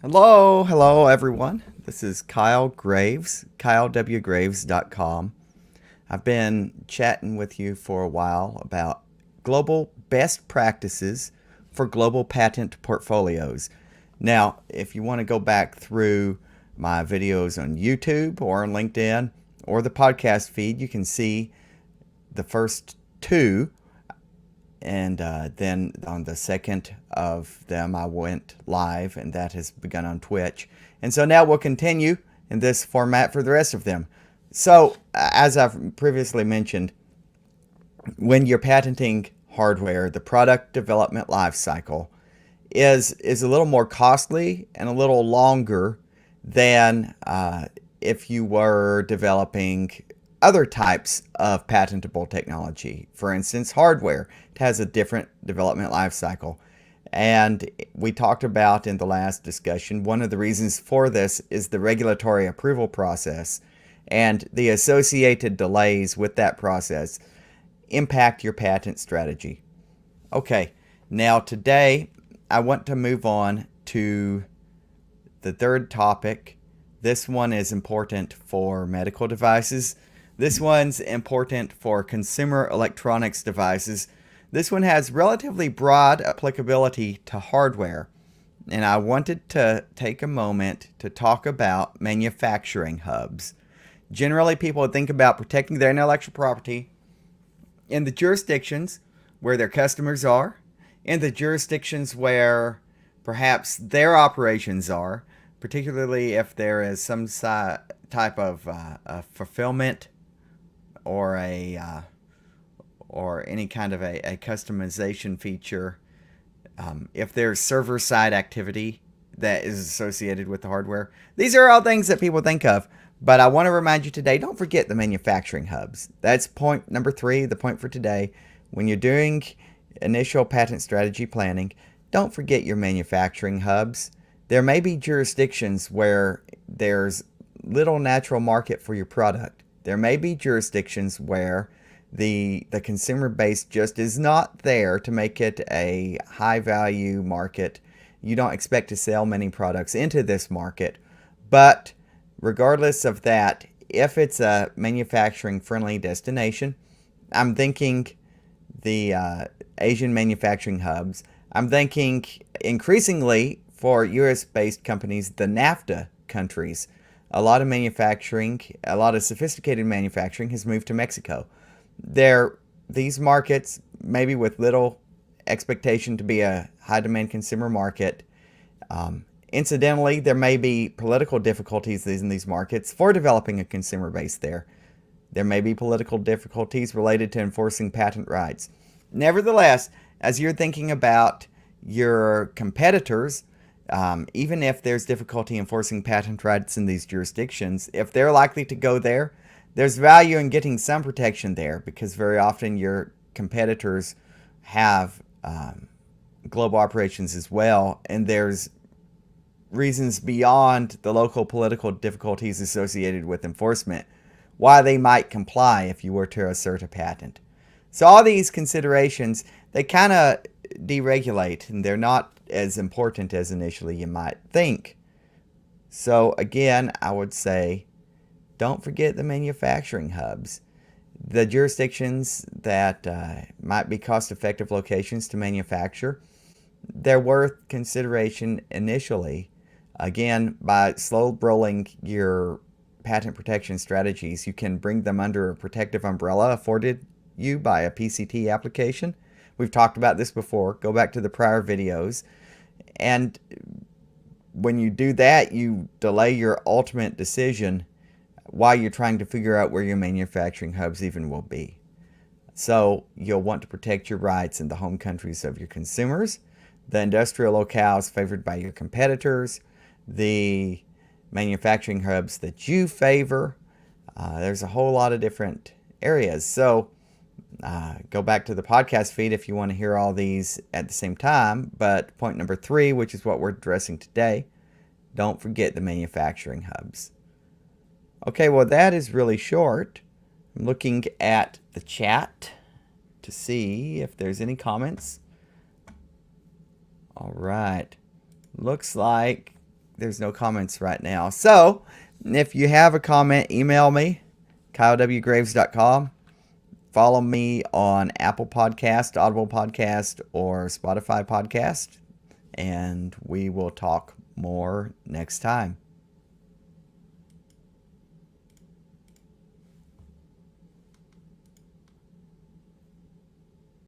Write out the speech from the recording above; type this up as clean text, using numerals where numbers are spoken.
Hello everyone. This is Kyle Graves, kylewgraves.com. I've been chatting with you for a while about global best practices for global patent portfolios. Now, if you want to go back through my videos on YouTube or on LinkedIn or the podcast feed, you can see the first two, and then on the second of them I went live, and that has begun on Twitch. And so now we'll continue in this format for the rest of them. So as I've previously mentioned, when you're patenting hardware, the product development life cycle is a little more costly and a little longer than if you were developing other types of patentable technology. For instance, hardware. It has a different development life cycle. And we talked about in the last discussion, one of the reasons for this is the regulatory approval process, and the associated delays with that process impact your patent strategy. Okay, now today I want to move on to the third topic. This one is important for medical devices. This one's important for consumer electronics devices. This one has relatively broad applicability to hardware. And I wanted to take a moment to talk about manufacturing hubs. Generally, people think about protecting their intellectual property in the jurisdictions where their customers are, in the jurisdictions where perhaps their operations are, particularly if there is some type of fulfillment or or any kind of a customization feature. If there's server-side activity that is associated with the hardware. These are all things that people think of, but I want to remind you today, don't forget the manufacturing hubs. That's point number 3, the point for today. When you're doing initial patent strategy planning, don't forget your manufacturing hubs. There may be jurisdictions where there's little natural market for your product. There may be jurisdictions where the consumer base just is not there to make it a high value market. You don't expect to sell many products into this market. But regardless of that, if it's a manufacturing friendly destination, I'm thinking the Asian manufacturing hubs. I'm thinking increasingly for US based companies, the NAFTA countries. A lot of manufacturing, a lot of sophisticated manufacturing has moved to Mexico. These markets, maybe with little expectation to be a high demand consumer market. Incidentally, there may be political difficulties in these markets for developing a consumer base there. There may be political difficulties related to enforcing patent rights. Nevertheless, as you're thinking about your competitors, even if there's difficulty enforcing patent rights in these jurisdictions, if they're likely to go there, there's value in getting some protection there, because very often your competitors have global operations as well, and there's reasons beyond the local political difficulties associated with enforcement why they might comply if you were to assert a patent. So all these considerations, they kind of deregulate, and they're not as important as initially you might think. So again, I would say, don't forget the manufacturing hubs. The jurisdictions that might be cost-effective locations to manufacture, they're worth consideration initially. Again, by slow rolling your patent protection strategies, you can bring them under a protective umbrella afforded you by a PCT application. We've talked about this before. Go back to the prior videos. And when you do that, you delay your ultimate decision while you're trying to figure out where your manufacturing hubs even will be. So you'll want to protect your rights in the home countries of your consumers, the industrial locales favored by your competitors, the manufacturing hubs that you favor. There's a whole lot of different areas. So go back to the podcast feed if you want to hear all these at the same time. But point number 3, which is what we're addressing today, don't forget the manufacturing hubs. Okay, well, that is really short. I'm looking at the chat to see if there's any comments. All right. Looks like there's no comments right now. So if you have a comment, email me, kylewgraves.com. Follow me on Apple Podcast, Audible Podcast, or Spotify Podcast. And we will talk more next time.